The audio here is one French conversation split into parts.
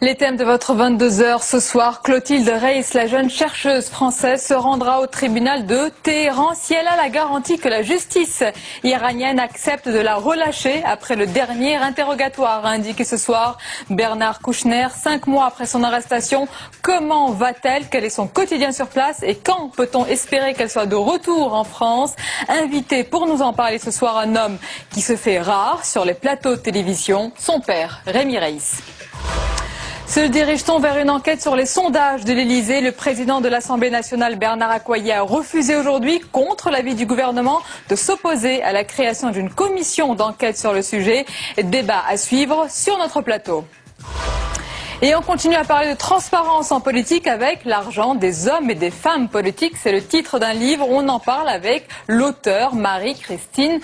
Les thèmes de votre 22h ce soir, Clotilde Reiss, la jeune chercheuse française, se rendra au tribunal de Téhéran si elle a la garantie que la justice iranienne accepte de la relâcher après le dernier interrogatoire, a indiqué ce soir Bernard Kouchner. 5 mois après son arrestation, comment va-t-elle? Quel est son quotidien sur place? Et quand peut-on espérer qu'elle soit de retour en France? Invité pour nous en parler ce soir, un homme qui se fait rare sur les plateaux de télévision, son père, Rémi Reiss. Se dirige-t-on vers une enquête sur les sondages de l'Elysée? Le président de l'Assemblée nationale, Bernard Accoyer, a refusé aujourd'hui, contre l'avis du gouvernement, de s'opposer à la création d'une commission d'enquête sur le sujet. Débat à suivre sur notre plateau. Et on continue à parler de transparence en politique avec l'argent des hommes et des femmes politiques. C'est le titre d'un livre. On en parle avec l'auteur Marie-Christine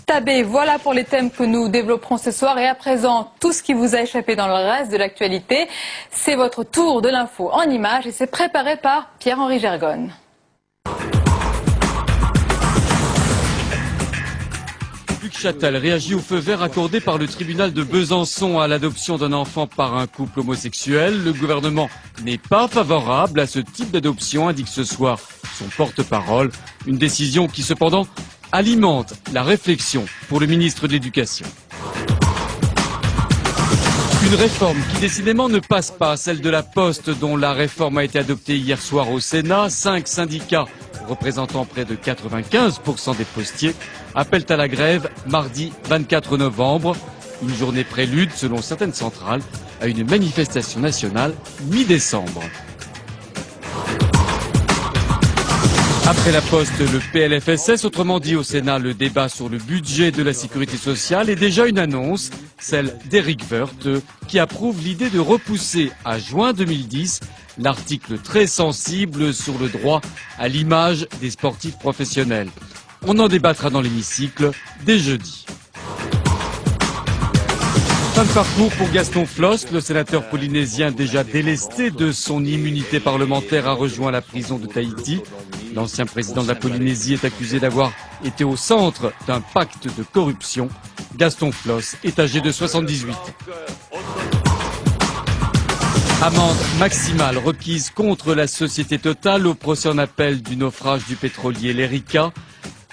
Tabbé. Voilà pour les thèmes que nous développerons ce soir. Et à présent, tout ce qui vous a échappé dans le reste de l'actualité, c'est votre tour de l'info en images et c'est préparé par Pierre-Henri Gergonne. Luc Châtel réagit au feu vert accordé par le tribunal de Besançon à l'adoption d'un enfant par un couple homosexuel. Le gouvernement n'est pas favorable à ce type d'adoption, indique ce soir son porte-parole. Une décision qui cependant alimente la réflexion pour le ministre de l'Éducation. Une réforme qui décidément ne passe pas, celle de la Poste dont la réforme a été adoptée hier soir au Sénat. 5 syndicats représentant près de 95% des postiers appellent à la grève mardi 24 novembre. Une journée prélude, selon certaines centrales, à une manifestation nationale mi-décembre. Après la Poste, le PLFSS, autrement dit au Sénat, le débat sur le budget de la sécurité sociale est déjà une annonce, celle d'Éric Woerth, qui approuve l'idée de repousser à juin 2010 l'article très sensible sur le droit à l'image des sportifs professionnels. On en débattra dans l'hémicycle dès jeudi. Fin de parcours pour Gaston Flosse. Le sénateur polynésien, déjà délesté de son immunité parlementaire, a rejoint la prison de Tahiti. L'ancien président de la Polynésie est accusé d'avoir été au centre d'un pacte de corruption. Gaston Flosse est âgé de 78 ans. Amende maximale requise contre la société Total au procès en appel du naufrage du pétrolier l'Erika.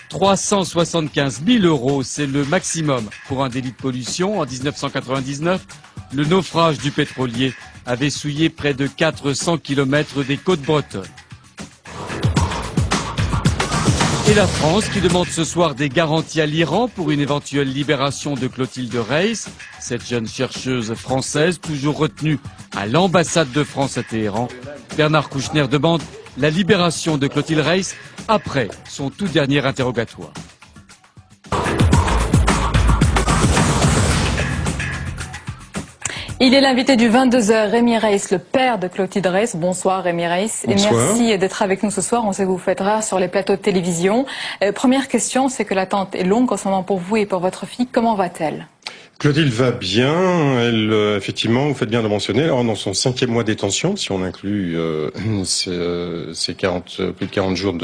375 000 €, c'est le maximum pour un délit de pollution. En 1999, le naufrage du pétrolier avait souillé près de 400 km des côtes bretonnes. Et la France qui demande ce soir des garanties à l'Iran pour une éventuelle libération de Clotilde Reiss. Cette jeune chercheuse française, toujours retenue à l'ambassade de France à Téhéran. Bernard Kouchner demande la libération de Clotilde Reiss après son tout dernier interrogatoire. Il est l'invité du 22h, Rémi Reiss, le père de Clotilde Reiss. Bonsoir Rémi Reiss. Et merci d'être avec nous ce soir. On sait que vous faites rare sur les plateaux de télévision. Première question, c'est que l'attente est longue en ce moment pour vous et pour votre fille. Comment va-t-elle? Clotilde va bien. Elle, effectivement, vous faites bien de mentionner. Alors, dans son 5e mois de détention, si on inclut ces plus de 40 jours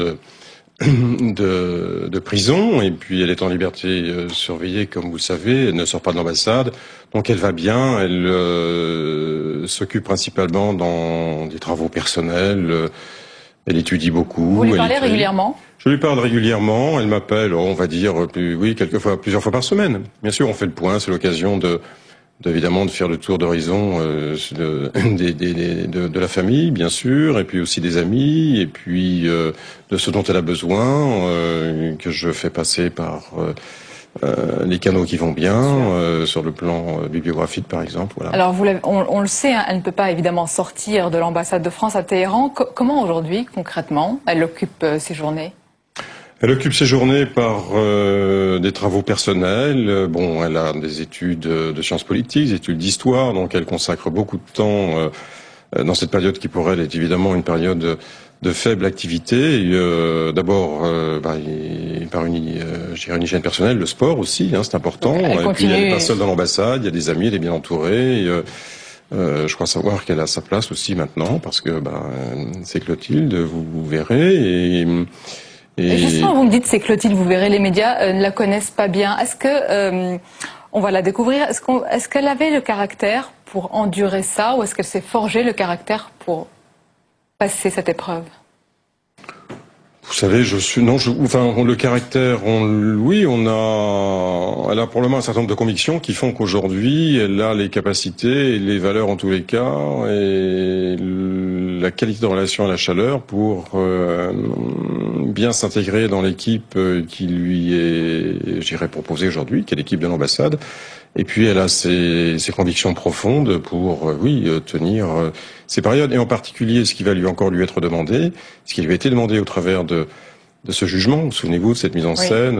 de prison, et puis elle est en liberté surveillée, comme vous le savez, elle ne sort pas de l'ambassade, donc elle va bien, elle s'occupe principalement dans des travaux personnels, elle étudie beaucoup. Vous lui parlez régulièrement? Je lui parle régulièrement, elle m'appelle, on va dire, oui, plusieurs fois par semaine. Bien sûr, on fait le point, c'est l'occasion évidemment de faire le tour d'horizon de la famille, bien sûr, et puis aussi des amis, et puis de ce dont elle a besoin, que je fais passer par les canaux qui vont bien, sur le plan bibliographique par exemple. Voilà. Alors on le sait, hein, elle ne peut pas évidemment sortir de l'ambassade de France à Téhéran. Comment aujourd'hui, concrètement, elle occupe ses journées? Elle occupe ses journées par des travaux personnels. Bon, elle a des études de sciences politiques, des études d'histoire, donc elle consacre beaucoup de temps dans cette période qui pour elle est évidemment une période de faible activité. D'abord par une hygiène personnelle, le sport aussi, hein, c'est important. Et puis elle n'est pas seule dans l'ambassade, il y a des amis, elle est bien entourée. Je crois savoir qu'elle a sa place aussi maintenant, parce que c'est Clotilde, vous verrez. Et justement, vous me dites c'est Clotilde, vous verrez, les médias ne la connaissent pas bien. Est-ce que On va la découvrir. Est-ce qu'elle avait le caractère pour endurer ça, ou est-ce qu'elle s'est forgé le caractère pour passer cette épreuve? Vous savez, le caractère, elle a probablement un certain nombre de convictions qui font qu'aujourd'hui, elle a les capacités et les valeurs en tous les cas, et la qualité de relation à la chaleur pour bien s'intégrer dans l'équipe qui lui est, j'irais proposée aujourd'hui, qui est l'équipe de l'ambassade. Et puis elle a ses convictions profondes pour, tenir ces périodes, et en particulier ce qui va lui être demandé, ce qui lui a été demandé au travers de ce jugement. Souvenez-vous de cette mise en scène,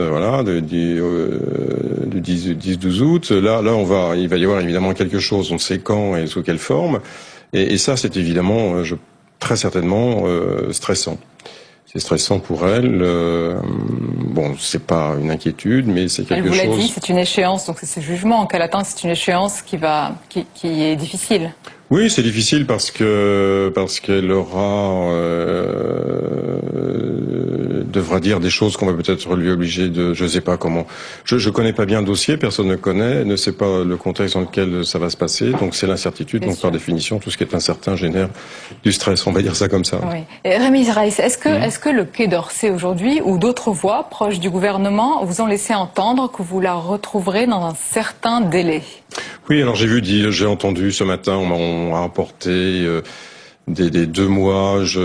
du 10-12 août. Là, il va y avoir évidemment quelque chose, on sait quand et sous quelle forme. Et ça, c'est évidemment, très certainement stressant. C'est stressant pour elle. C'est pas une inquiétude, mais c'est quelque chose. Elle vous l'a dit, c'est une échéance, donc c'est ce jugement qu'elle attend, c'est une échéance qui est difficile. Oui, c'est difficile parce qu'elle devra dire des choses qu'on va peut-être lui obliger de, je sais pas comment. Je connais pas bien le dossier, personne ne sait pas le contexte dans lequel ça va se passer, donc c'est l'incertitude. Donc par définition, tout ce qui est incertain génère du stress, on va dire ça comme ça. Oui. Et Rémi Reiss, est-ce que le Quai d'Orsay aujourd'hui, ou d'autres voix proches du gouvernement, vous ont laissé entendre que vous la retrouverez dans un certain délai? Oui, alors j'ai entendu ce matin, on m'a rapporté des 2 mois. J'ai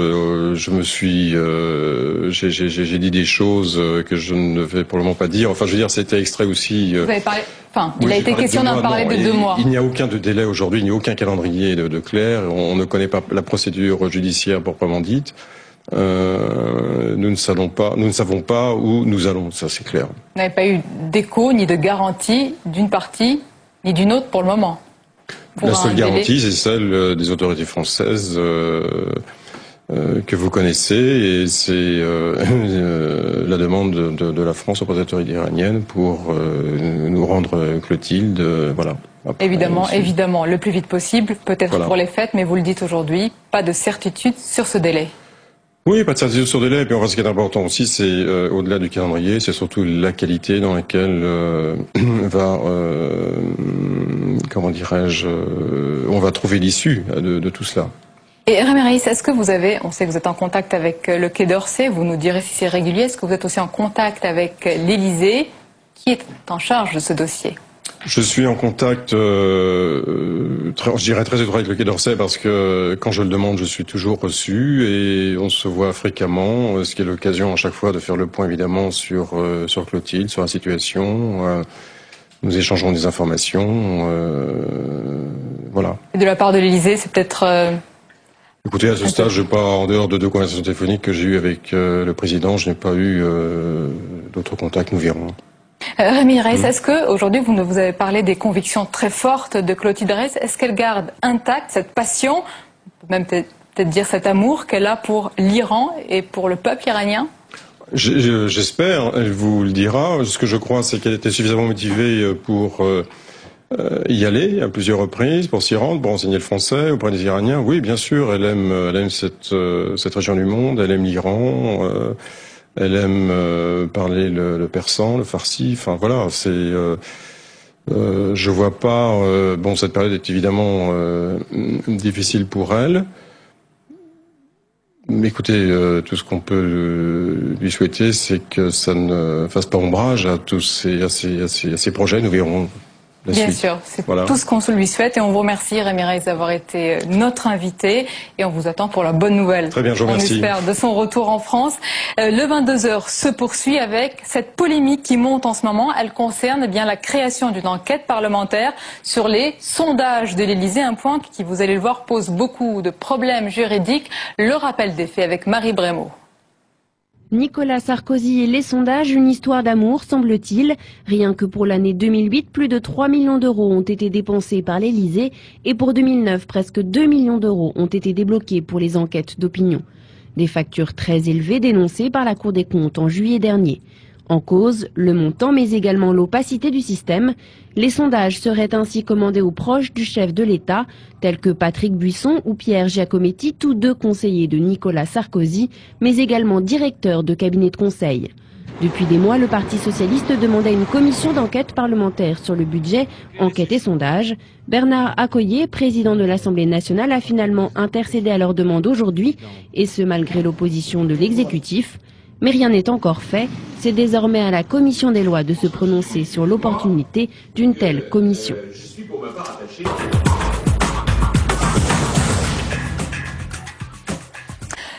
dit des choses que je ne vais pour le moment pas dire. Enfin, je veux dire, c'était extrait aussi. Vous avez parlé. Enfin, il a été question d'en parler de 2 mois. Il n'y a aucun de délai aujourd'hui, il n'y a aucun calendrier de clair. On ne connaît pas la procédure judiciaire proprement dite. Nous ne savons pas où nous allons. Ça, c'est clair. Vous n'avez pas eu d'écho ni de garantie d'une partie ni d'une autre pour le moment? La seule garantie, c'est celle des autorités françaises que vous connaissez, et c'est la demande de la France aux autorités iraniennes pour nous rendre Clotilde. Voilà. Après, évidemment, le plus vite possible, peut-être pour les fêtes, mais vous le dites aujourd'hui, pas de certitude sur ce délai. Oui, pas de certitude sur le délai. Et puis, ce qui est important aussi, c'est au-delà du calendrier, c'est surtout la qualité dans laquelle on va trouver l'issue de tout cela. Et Rémi Reiss, est-ce que on sait que vous êtes en contact avec le Quai d'Orsay, vous nous direz si c'est régulier, est-ce que vous êtes aussi en contact avec l'Élysée, qui est en charge de ce dossier? Je suis en contact, je dirais très étroit avec le Quai d'Orsay, parce que quand je le demande, je suis toujours reçu, et on se voit fréquemment, ce qui est l'occasion à chaque fois de faire le point évidemment sur Clotilde, sur la situation. Nous échangeons des informations, voilà. Et de la part de l'Élysée, c'est peut-être... Écoutez, à ce stade, en dehors de 2 conversations téléphoniques que j'ai eues avec le président, je n'ai pas eu d'autres contacts, nous verrons. Rémi Reiss, est-ce que aujourd'hui vous avez parlé des convictions très fortes de Clotilde Reiss, est-ce qu'elle garde intacte cette passion, on peut même peut-être dire cet amour qu'elle a pour l'Iran et pour le peuple iranien? J'espère, elle vous le dira. Ce que je crois, c'est qu'elle était suffisamment motivée pour y aller à plusieurs reprises, pour s'y rendre, pour enseigner le français auprès des Iraniens. Oui, bien sûr, elle aime cette région du monde, elle aime l'Iran. Elle aime parler le persan, le farsi. Enfin voilà, je vois pas. Cette période est évidemment difficile pour elle. Mais écoutez, tout ce qu'on peut lui souhaiter, c'est que ça ne fasse pas ombrage à tous ces projets. Nous verrons. Bien sûr, c'est tout ce qu'on lui souhaite, et on vous remercie, Rémi Reiss, d'avoir été notre invité, et on vous attend pour la bonne nouvelle. Très bien, je vous remercie. On espère de son retour en France. Le 22h se poursuit avec cette polémique qui monte en ce moment. Elle concerne la création d'une enquête parlementaire sur les sondages de l'Élysée, un point qui, vous allez le voir, pose beaucoup de problèmes juridiques. Le rappel des faits avec Marie Brémaud. Nicolas Sarkozy et les sondages, une histoire d'amour, semble-t-il. Rien que pour l'année 2008, plus de 3 millions d'euros ont été dépensés par l'Élysée, et pour 2009, presque 2 millions d'euros ont été débloqués pour les enquêtes d'opinion. Des factures très élevées dénoncées par la Cour des comptes en juillet dernier. En cause, le montant mais également l'opacité du système. Les sondages seraient ainsi commandés aux proches du chef de l'État, tels que Patrick Buisson ou Pierre Giacometti, tous deux conseillers de Nicolas Sarkozy, mais également directeurs de cabinets de conseil. Depuis des mois, le Parti socialiste demandait une commission d'enquête parlementaire sur le budget, enquête et sondage. Bernard Accoyer, président de l'Assemblée nationale, a finalement intercédé à leur demande aujourd'hui, et ce malgré l'opposition de l'exécutif. Mais rien n'est encore fait. C'est désormais à la commission des lois de se prononcer sur l'opportunité d'une telle commission.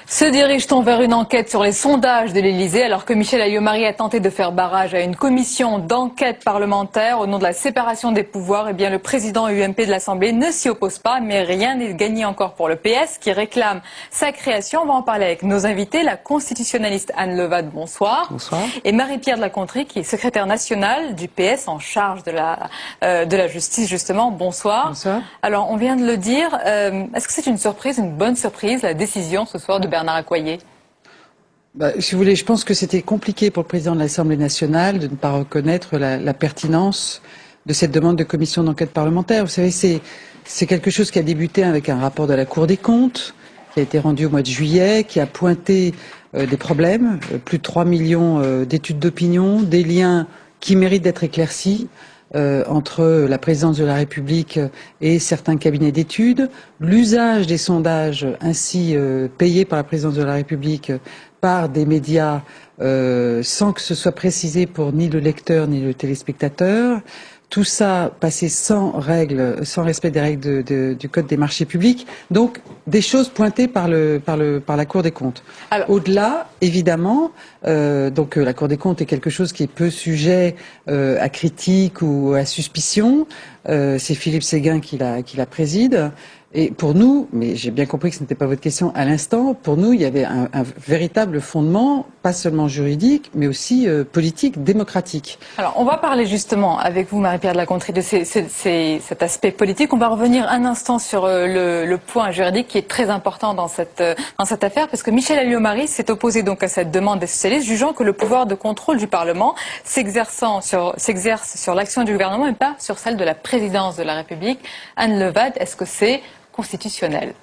Se dirige-t-on vers une enquête sur les sondages de l'Élysée alors que Michel Alliot-Marie a tenté de faire barrage à une commission d'enquête parlementaire au nom de la séparation des pouvoirs? Eh bien, le président UMP de l'Assemblée ne s'y oppose pas, mais rien n'est gagné encore pour le PS qui réclame sa création. On va en parler avec nos invités, la constitutionnaliste Anne Levade, bonsoir. Bonsoir. Et Marie-Pierre de la Gontrie, qui est secrétaire nationale du PS en charge de la justice, justement. Bonsoir. Bonsoir. Alors, on vient de le dire, est-ce que c'est une surprise, une bonne surprise, la décision ce soir de Bernard Accoyer? Si vous voulez, je pense que c'était compliqué pour le président de l'Assemblée nationale de ne pas reconnaître la pertinence de cette demande de commission d'enquête parlementaire. Vous savez, c'est quelque chose qui a débuté avec un rapport de la Cour des comptes, qui a été rendu au mois de juillet, qui a pointé des problèmes, plus de 3 millions d'études d'opinion, des liens qui méritent d'être éclaircis entre la présidence de la République et certains cabinets d'études, l'usage des sondages ainsi payés par la présidence de la République par des médias sans que ce soit précisé pour ni le lecteur ni le téléspectateur. Tout ça passé sans respect des règles du Code des marchés publics. Donc, des choses pointées par la Cour des comptes. Au-delà, évidemment, la Cour des comptes est quelque chose qui est peu sujet à critique ou à suspicion. C'est Philippe Séguin qui la préside. Et pour nous, mais j'ai bien compris que ce n'était pas votre question à l'instant, pour nous, il y avait un véritable fondement, pas seulement juridique, mais aussi politique, démocratique. Alors, on va parler justement avec vous, Marie-Pierre de la Gontrie, de cet aspect politique. On va revenir un instant sur le point juridique qui est très important dans cette affaire, parce que Michel Alliot-Marie s'est opposé donc à cette demande des socialistes, jugeant que le pouvoir de contrôle du Parlement s'exerce sur l'action du gouvernement et pas sur celle de la présidence de la République. Anne Levade, est-ce que c'est constitutionnel?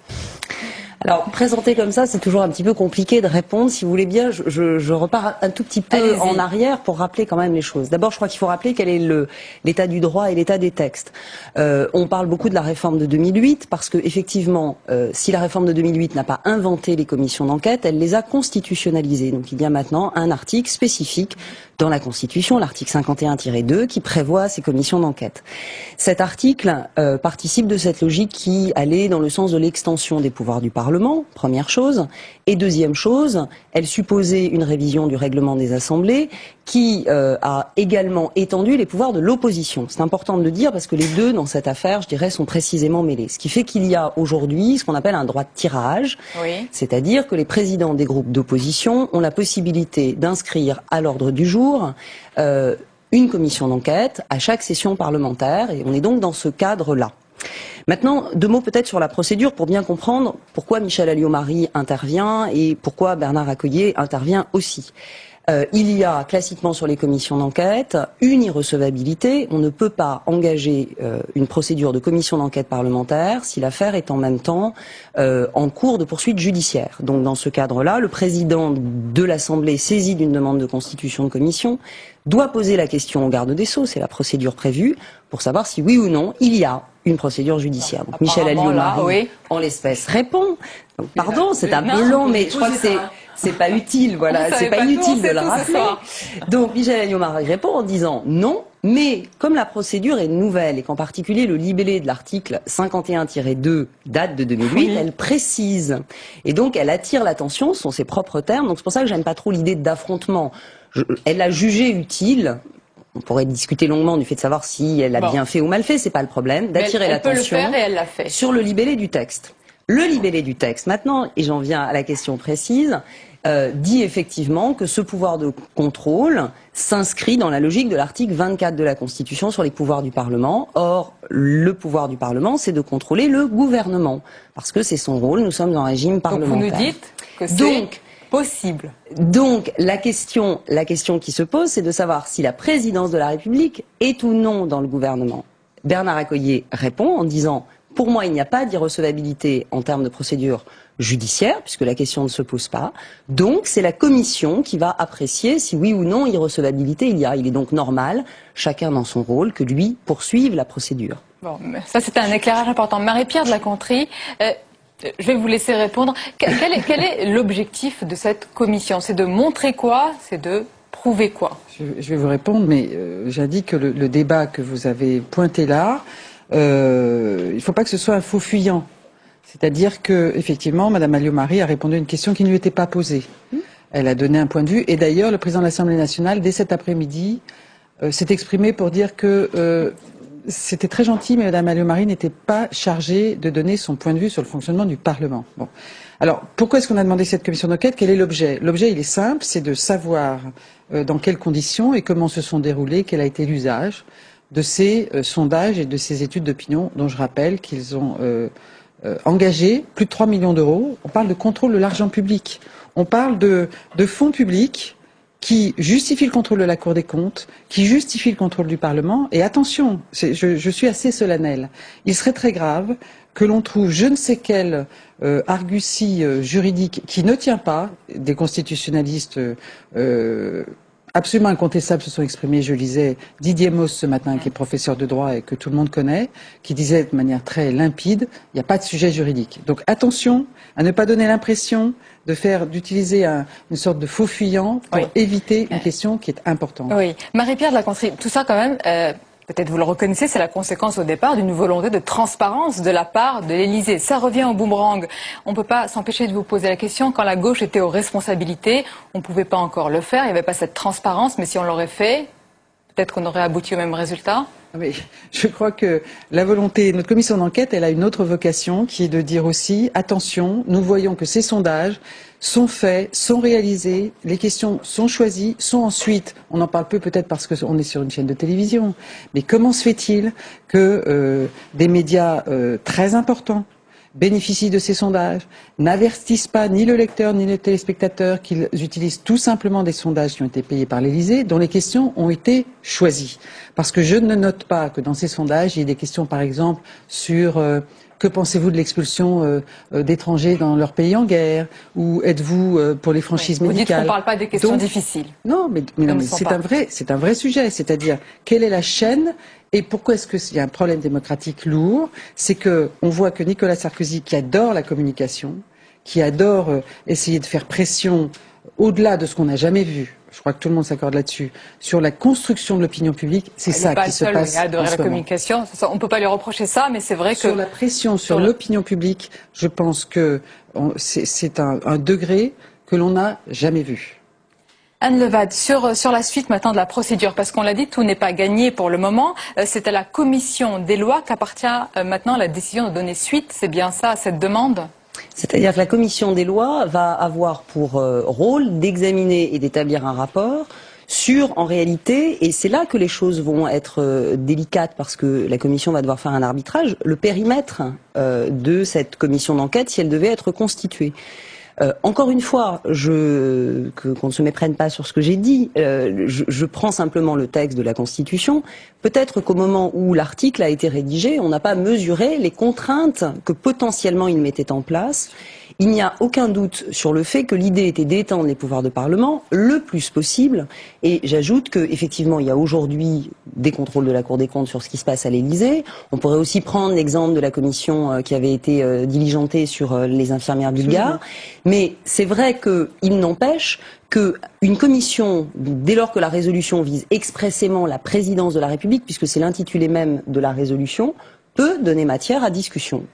Alors, présenté comme ça, c'est toujours un petit peu compliqué de répondre. Si vous voulez bien, je repars un tout petit peu en arrière pour rappeler quand même les choses. D'abord, je crois qu'il faut rappeler quel est l'état du droit et l'état des textes. On parle beaucoup de la réforme de 2008 parce que, effectivement, si la réforme de 2008 n'a pas inventé les commissions d'enquête, elle les a constitutionnalisées. Donc, il y a maintenant un article spécifique dans la Constitution, l'article 51-2, qui prévoit ces commissions d'enquête. Cet article participe de cette logique qui allait dans le sens de l'extension des pouvoirs du Parlement, première chose. Et deuxième chose, elle supposait une révision du règlement des assemblées qui a également étendu les pouvoirs de l'opposition. C'est important de le dire parce que les deux, dans cette affaire, je dirais, sont précisément mêlés. Ce qui fait qu'il y a aujourd'hui ce qu'on appelle un droit de tirage, oui. C'est-à-dire que les présidents des groupes d'opposition ont la possibilité d'inscrire à l'ordre du jour une commission d'enquête à chaque session parlementaire, et on est donc dans ce cadre-là. Maintenant, deux mots peut-être sur la procédure pour bien comprendre pourquoi Michel Alliot-Marie intervient et pourquoi Bernard Accoyer intervient aussi. Il y a classiquement sur les commissions d'enquête une irrecevabilité. On ne peut pas engager une procédure de commission d'enquête parlementaire si l'affaire est en même temps en cours de poursuite judiciaire. Donc dans ce cadre-là, le président de l'Assemblée saisi d'une demande de constitution de commission doit poser la question au garde des Sceaux, c'est la procédure prévue, pour savoir si oui ou non il y a une procédure judiciaire. Donc Michel Alliot-Marie, oui, en l'espèce, répond. Donc, pardon, c'est un peu long, mais je crois que c'est pas utile, voilà, c'est pas inutile de le rappeler. Donc Michel Alliot-Marie répond en disant non, mais comme la procédure est nouvelle et qu'en particulier le libellé de l'article 51-2 date de 2008, oui, elle précise et donc elle attire l'attention, ce sont ses propres termes. Donc c'est pour ça que j'aime pas trop l'idée d'affrontement. Elle a jugé utile. On pourrait discuter longuement du fait de savoir si elle a bien fait ou mal fait, c'est pas le problème, d'attirer l'attention sur le libellé du texte. Le libellé du texte, maintenant, et j'en viens à la question précise, dit effectivement que ce pouvoir de contrôle s'inscrit dans la logique de l'article 24 de la Constitution sur les pouvoirs du Parlement. Or, le pouvoir du Parlement, c'est de contrôler le gouvernement, parce que c'est son rôle, nous sommes en régime parlementaire. Donc vous nous dites que c'est... Donc, possible. Donc la question qui se pose, c'est de savoir si la présidence de la République est ou non dans le gouvernement. Bernard Accoyer répond en disant « Pour moi, il n'y a pas d'irrecevabilité en termes de procédure judiciaire, puisque la question ne se pose pas. Donc c'est la commission qui va apprécier si oui ou non irrecevabilité il y a. Il est donc normal, chacun dans son rôle, que lui poursuive la procédure. » Bon, ça c'était un éclairage important. Marie-Pierre de la Gontrie, je vais vous laisser répondre. Quel est l'objectif de cette commission? C'est de montrer quoi? C'est de prouver quoi? Je vais vous répondre, mais j'indique que le débat que vous avez pointé là, il ne faut pas que ce soit un faux fuyant. C'est-à-dire que, effectivement, Madame Alliot-Marie a répondu à une question qui ne lui était pas posée. Elle a donné un point de vue, et d'ailleurs, le président de l'Assemblée nationale, dès cet après-midi, s'est exprimé pour dire que c'était très gentil, mais Madame Alliot-Marie n'était pas chargée de donner son point de vue sur le fonctionnement du Parlement. Bon. Alors, pourquoi est-ce qu'on a demandé cette commission d'enquête? Quel est l'objet? L'objet, il est simple, c'est de savoir dans quelles conditions et comment se sont déroulés, quel a été l'usage de ces sondages et de ces études d'opinion, dont je rappelle qu'ils ont engagé plus de 3 millions d'euros. On parle de contrôle de l'argent public. On parle de fonds publics qui justifient le contrôle de la Cour des comptes, qui justifient le contrôle du Parlement. Et attention, je suis assez solennelle. Il serait très grave que l'on trouve je ne sais quelle argutie juridique qui ne tient pas. Des constitutionnalistes absolument incontestables se sont exprimés. Je lisais Didier Mauss ce matin, qui est professeur de droit et que tout le monde connaît, qui disait de manière très limpide, il n'y a pas de sujet juridique. Donc attention à ne pas donner l'impression d'utiliser une sorte de faux fuyant pour éviter une question qui est importante. Oui, Marie-Pierre de la Gontrie, tout ça quand même, peut-être vous le reconnaissez, c'est la conséquence au départ d'une volonté de transparence de la part de l'Élysée. Ça revient au boomerang. On ne peut pas s'empêcher de vous poser la question. Quand la gauche était aux responsabilités, on ne pouvait pas encore le faire. Il n'y avait pas cette transparence, mais si on l'aurait fait, peut-être qu'on aurait abouti au même résultat. Oui, je crois que la volonté, notre commission d'enquête, elle a une autre vocation qui est de dire aussi, attention, nous voyons que ces sondages sont faits, sont réalisés, les questions sont choisies, sont ensuite, on en parle peu peut-être parce qu'on est sur une chaîne de télévision, mais comment se fait-il que des médias très importants bénéficient de ces sondages, n'avertissent pas ni le lecteur ni le téléspectateur qu'ils utilisent tout simplement des sondages qui ont été payés par l'Élysée, dont les questions ont été choisies. Parce que je ne note pas que dans ces sondages, il y ait des questions par exemple sur que pensez-vous de l'expulsion d'étrangers dans leur pays en guerre, ou êtes-vous pour les franchises médicales? Vous dites qu'on ne parle pas des questions difficiles. Non, mais c'est un vrai sujet, c'est-à-dire quelle est la chaîne? Et pourquoi est-ce qu'il y a un problème démocratique lourd? C'est que on voit que Nicolas Sarkozy, qui adore la communication, qui adore essayer de faire pression au-delà de ce qu'on n'a jamais vu, je crois que tout le monde s'accorde là-dessus, sur la construction de l'opinion publique, c'est ça qui se passe. Il adore la communication, on ne peut pas lui reprocher ça, mais c'est vrai que... Sur la pression sur l'opinion publique, je pense que c'est un degré que l'on n'a jamais vu. Anne Levade, sur la suite maintenant de la procédure, parce qu'on l'a dit, tout n'est pas gagné pour le moment. C'est à la commission des lois qu'appartient maintenant la décision de donner suite. C'est bien ça, à cette demande? C'est-à-dire que la commission des lois va avoir pour rôle d'examiner et d'établir un rapport sur, en réalité, et c'est là que les choses vont être délicates parce que la commission va devoir faire un arbitrage, le périmètre de cette commission d'enquête si elle devait être constituée. Encore une fois, qu'on ne se méprenne pas sur ce que j'ai dit, je prends simplement le texte de la Constitution. Peut-être qu'au moment où l'article a été rédigé, on n'a pas mesuré les contraintes que potentiellement il mettait en place. Il n'y a aucun doute sur le fait que l'idée était d'étendre les pouvoirs de Parlement le plus possible. Et j'ajoute qu'effectivement, il y a aujourd'hui des contrôles de la Cour des comptes sur ce qui se passe à l'Élysée. On pourrait aussi prendre l'exemple de la commission qui avait été diligentée sur les infirmières bulgares. Mais c'est vrai qu'il n'empêche qu'une commission, dès lors que la résolution vise expressément la présidence de la République, puisque c'est l'intitulé même de la résolution, peut donner matière à discussion.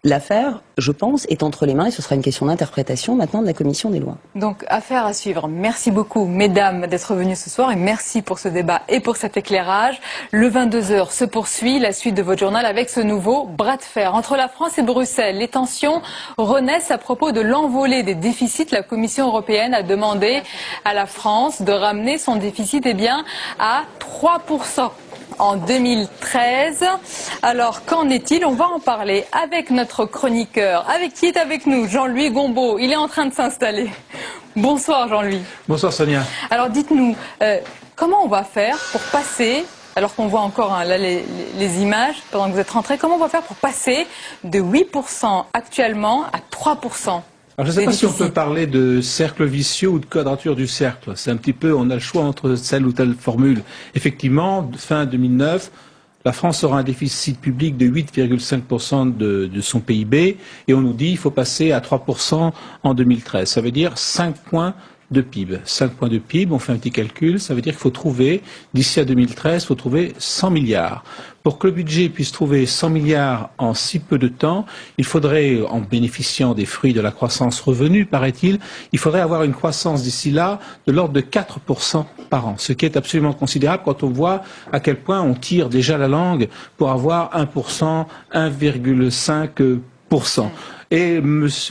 L'affaire, je pense, est entre les mains et ce sera une question d'interprétation maintenant de la commission des lois. Donc, affaire à suivre. Merci beaucoup, mesdames, d'être venues ce soir et merci pour ce débat et pour cet éclairage. Le 22h se poursuit, la suite de votre journal avec ce nouveau bras de fer. Entre la France et Bruxelles, les tensions renaissent à propos de l'envolée des déficits. La Commission européenne a demandé à la France de ramener son déficit à 3%. En 2013. Alors, qu'en est-il? On va en parler avec notre chroniqueur, qui est avec nous, Jean-Louis Gombaud. Il est en train de s'installer Bonsoir Jean-Louis. Bonsoir Sonia. Alors dites-nous, comment on va faire pour passer, alors qu'on voit encore là, les images pendant que vous êtes rentrés, comment on va faire pour passer de 8% actuellement à 3%? Alors, je ne sais pas si on peut parler de cercle vicieux ou de quadrature du cercle. C'est un petit peu, on a le choix entre telle ou telle formule. Effectivement, fin 2009, la France aura un déficit public de 8,5% de son PIB et on nous dit qu'il faut passer à 3% en 2013. Ça veut dire 5 points de PIB. 5 points de PIB, on fait un petit calcul, ça veut dire qu'il faut trouver, d'ici à 2013, il faut trouver 100 milliards. Pour que le budget puisse trouver 100 milliards en si peu de temps, il faudrait, en bénéficiant des fruits de la croissance revenue, paraît-il, il faudrait avoir une croissance d'ici là de l'ordre de 4% par an, ce qui est absolument considérable quand on voit à quel point on tire déjà la langue pour avoir 1%, 1,5%. Et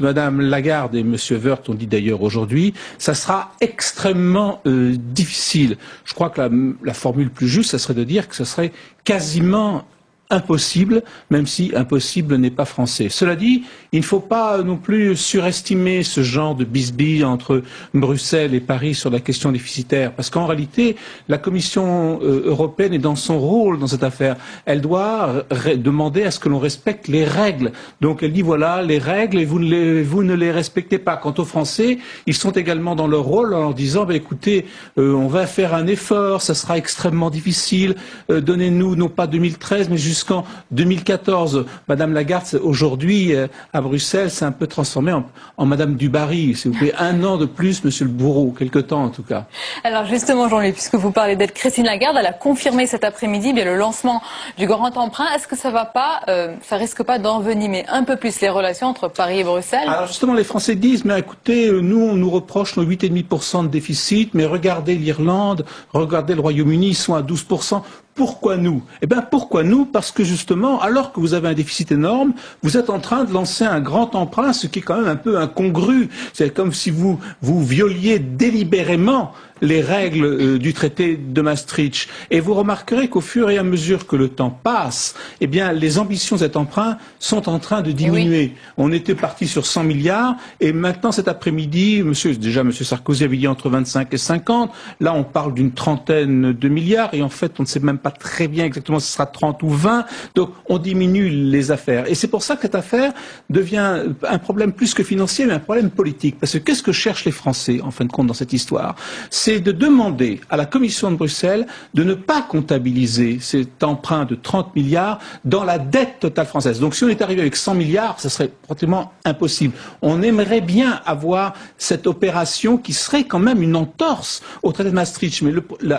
Madame Lagarde et Monsieur Woerth ont dit d'ailleurs aujourd'hui, ça sera extrêmement difficile. Je crois que la formule plus juste, ça serait de dire que ce serait quasiment impossible, même si impossible n'est pas français. Cela dit, il ne faut pas non plus surestimer ce genre de bisbille entre Bruxelles et Paris sur la question déficitaire, parce qu'en réalité, la Commission européenne est dans son rôle dans cette affaire. Elle doit demander à ce que l'on respecte les règles. Donc elle dit voilà, les règles, et vous ne les respectez pas. Quant aux Français, ils sont également dans leur rôle en leur disant écoutez, on va faire un effort, ça sera extrêmement difficile, donnez-nous non pas 2013, mais jusqu'en 2014, Madame Lagarde, aujourd'hui, à Bruxelles, s'est un peu transformée en Madame Dubarry. S'il vous plaît, un an de plus, Monsieur le Bourreau, quelque temps en tout cas. Alors justement, Jean-Louis, puisque vous parlez d'être Christine Lagarde, elle a confirmé cet après-midi le lancement du grand emprunt. Est-ce que ça risque pas d'envenimer un peu plus les relations entre Paris et Bruxelles? Alors justement, les Français disent, mais écoutez, nous, on nous reproche nos 8,5% de déficit, mais regardez l'Irlande, regardez le Royaume-Uni, ils sont à 12%. Pourquoi nous? Eh bien, pourquoi nous? Parce que justement, alors que vous avez un déficit énorme, vous êtes en train de lancer un grand emprunt, ce qui est quand même un peu incongru. C'est comme si vous violiez délibérément les règles du traité de Maastricht. Et vous remarquerez qu'au fur et à mesure que le temps passe, eh bien, les ambitions de cet emprunt sont en train de diminuer. Oui. On était parti sur 100 milliards et maintenant cet après-midi, M. Sarkozy avait dit entre 25 et 50. Là, on parle d'une trentaine de milliards et en fait, on ne sait même pas très bien exactement si ce sera 30 ou 20. Donc, on diminue les affaires. Et c'est pour ça que cette affaire devient un problème plus que financier, mais un problème politique. Parce que qu'est-ce que cherchent les Français, en fin de compte, dans cette histoire? C'est de demander à la Commission de Bruxelles de ne pas comptabiliser cet emprunt de 30 milliards dans la dette totale française. Donc si on est arrivé avec 100 milliards, ce serait pratiquement impossible. On aimerait bien avoir cette opération qui serait quand même une entorse au traité de Maastricht. Mais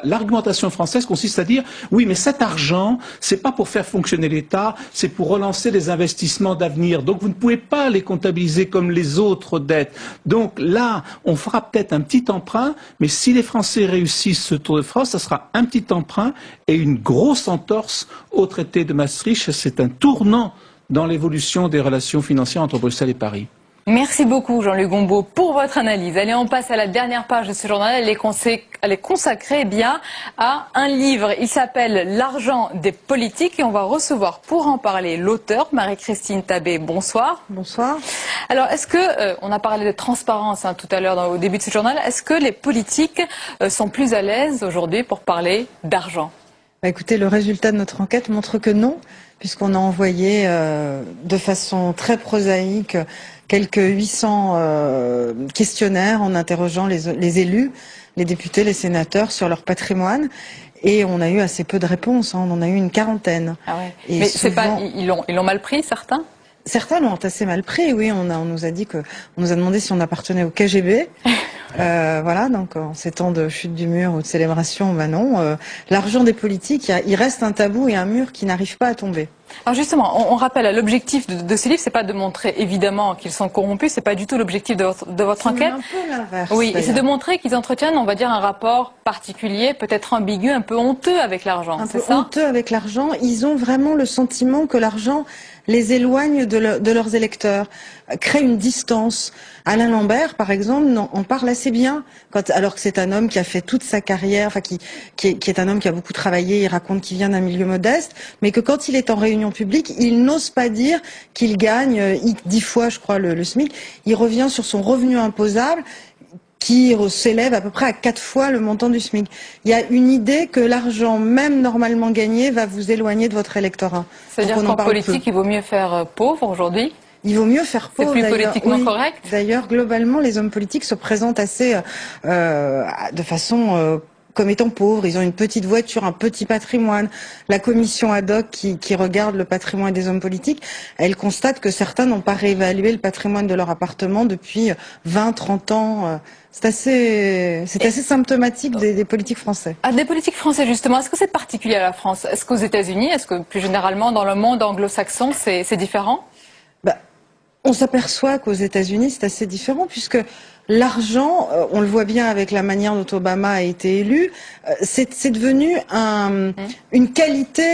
l'argumentation française consiste à dire oui, mais cet argent, c'est pas pour faire fonctionner l'État, c'est pour relancer des investissements d'avenir. Donc vous ne pouvez pas les comptabiliser comme les autres dettes. Donc là, on fera peut-être un petit emprunt, mais si les Français réussissent ce Tour de France, ça sera un petit emprunt et une grosse entorse au traité de Maastricht. C'est un tournant dans l'évolution des relations financières entre Bruxelles et Paris. Merci beaucoup Jean-Luc Gombaud pour votre analyse. Allez, on passe à la dernière page de ce journal. Elle est consacrée à un livre. Il s'appelle L'argent des politiques et on va recevoir pour en parler l'auteur, Marie-Christine Tabé. Bonsoir. Bonsoir. Alors, est-ce que, on a parlé de transparence tout à l'heure au début de ce journal, est-ce que les politiques sont plus à l'aise aujourd'hui pour parler d'argent? Écoutez, le résultat de notre enquête montre que non, puisqu'on a envoyé de façon très prosaïque quelques 800 questionnaires en interrogeant les élus, les députés, les sénateurs sur leur patrimoine. Et on a eu assez peu de réponses, on en a eu une quarantaine. Ah ouais. Et mais souvent, ils l'ont mal pris, certains? Certains l'ont assez mal pris, oui. On nous a dit on nous a demandé si on appartenait au KGB. Voilà, donc en ces temps de chute du mur ou de célébration, non. L'argent des politiques, il reste un tabou et un mur qui n'arrive pas à tomber. Alors justement, on rappelle, l'objectif de ce livre, c'est pas de montrer évidemment qu'ils sont corrompus, c'est pas du tout l'objectif de votre enquête. C'est un peu l'inverse. Oui, et c'est de montrer qu'ils entretiennent, on va dire, un rapport particulier, peut-être ambigu, un peu honteux avec l'argent. Un peu honteux avec l'argent. Ils ont vraiment le sentiment que l'argent les éloigne de leurs électeurs, crée une distance. Alain Lambert, par exemple, en parle assez bien, alors que c'est un homme qui a fait toute sa carrière, enfin qui est un homme qui a beaucoup travaillé, il raconte qu'il vient d'un milieu modeste, mais que quand il est en réunion publique, il n'ose pas dire qu'il gagne 10 fois, je crois, le SMIC. Il revient sur son revenu imposable, qui s'élève à peu près à 4 fois le montant du SMIC. Il y a une idée que l'argent, même normalement gagné, va vous éloigner de votre électorat. C'est-à-dire qu'en politique, il vaut mimieux faire pauvre aujourd'hui? Il vaut mieux faire pauvre. C'est plus politiquement correct? D'ailleurs, globalement, les hommes politiques se présentent assez de façon comme étant pauvres. Ils ont une petite voiture, un petit patrimoine. La commission ad hoc qui regarde le patrimoine des hommes politiques, elle constate que certains n'ont pas réévalué le patrimoine de leur appartement depuis 20, 30 ans. C'est assez symptomatique des politiques français. Ah, des politiques français, justement. Est-ce que c'est particulier à la France? Est-ce qu'aux États-Unis, est-ce que plus généralement dans le monde anglo-saxon, c'est différent? On s'aperçoit qu'aux États-Unis, c'est assez différent puisque l'argent, on le voit bien avec la manière dont Obama a été élu, c'est devenu une qualité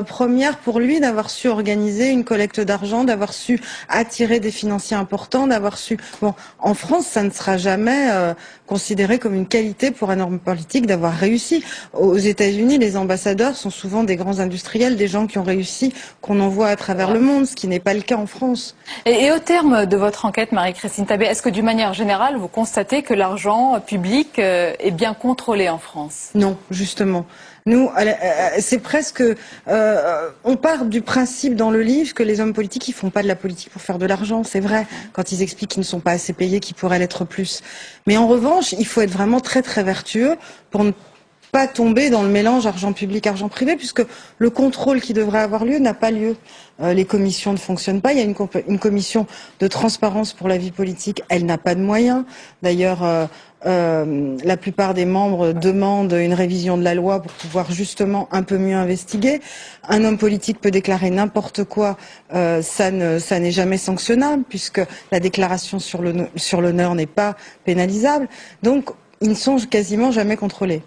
première pour lui d'avoir su organiser une collecte d'argent, d'avoir su attirer des financiers importants, d'avoir su... Bon, en France, ça ne sera jamais considéré comme une qualité pour un homme politique d'avoir réussi. Aux États-Unis, les ambassadeurs sont souvent des grands industriels, des gens qui ont réussi, qu'on envoie à travers le monde, ce qui n'est pas le cas en France. Et au terme de votre enquête, Marie-Christine Tabé, est-ce que d'une manière générale, vous constatez que l'argent public est bien contrôlé en France? Non, justement. Nous, c'est presque... on part du principe dans le livre que les hommes politiques, ils font pas de la politique pour faire de l'argent, c'est vrai, quand ils expliquent qu'ils ne sont pas assez payés, qu'ils pourraient l'être plus. Mais en revanche, il faut être vraiment très très vertueux pour ne pas tomber dans le mélange argent public, argent privé, puisque le contrôle qui devrait avoir lieu n'a pas lieu. Les commissions ne fonctionnent pas. Il y a une commission de transparence pour la vie politique. Elle n'a pas de moyens. D'ailleurs, la plupart des membres demandent une révision de la loi pour pouvoir justement un peu mieux investiguer. Un homme politique peut déclarer n'importe quoi. Ça n'est jamais sanctionnable puisque la déclaration sur l'honneur n'est pas pénalisable. Donc, ils ne sont quasiment jamais contrôlés.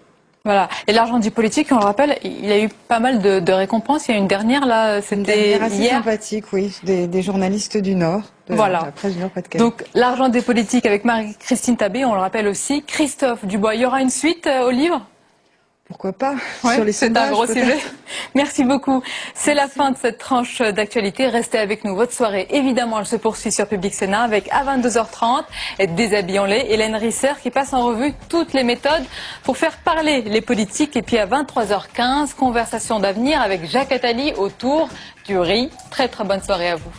Voilà. Et l'argent du politique, on le rappelle, il y a eu pas mal de récompenses. Il y a une dernière, là, c'était assez sympathique, oui, des journalistes du Nord, de la presse du Nord-Pas-de-Calais. Donc, l'argent des politiques avec Marie-Christine Tabé, on le rappelle aussi. Christophe Dubois, il y aura une suite au livre? Pourquoi pas? Ouais, sur les c'est un gros sujet. Merci beaucoup. C'est la fin de cette tranche d'actualité. Restez avec nous. Votre soirée, évidemment, elle se poursuit sur Public Sénat avec à 22h30 et Déshabillons-les, Hélène Risser qui passe en revue toutes les méthodes pour faire parler les politiques. Et puis à 23h15, conversation d'avenir avec Jacques Attali autour du riz. Très très bonne soirée à vous.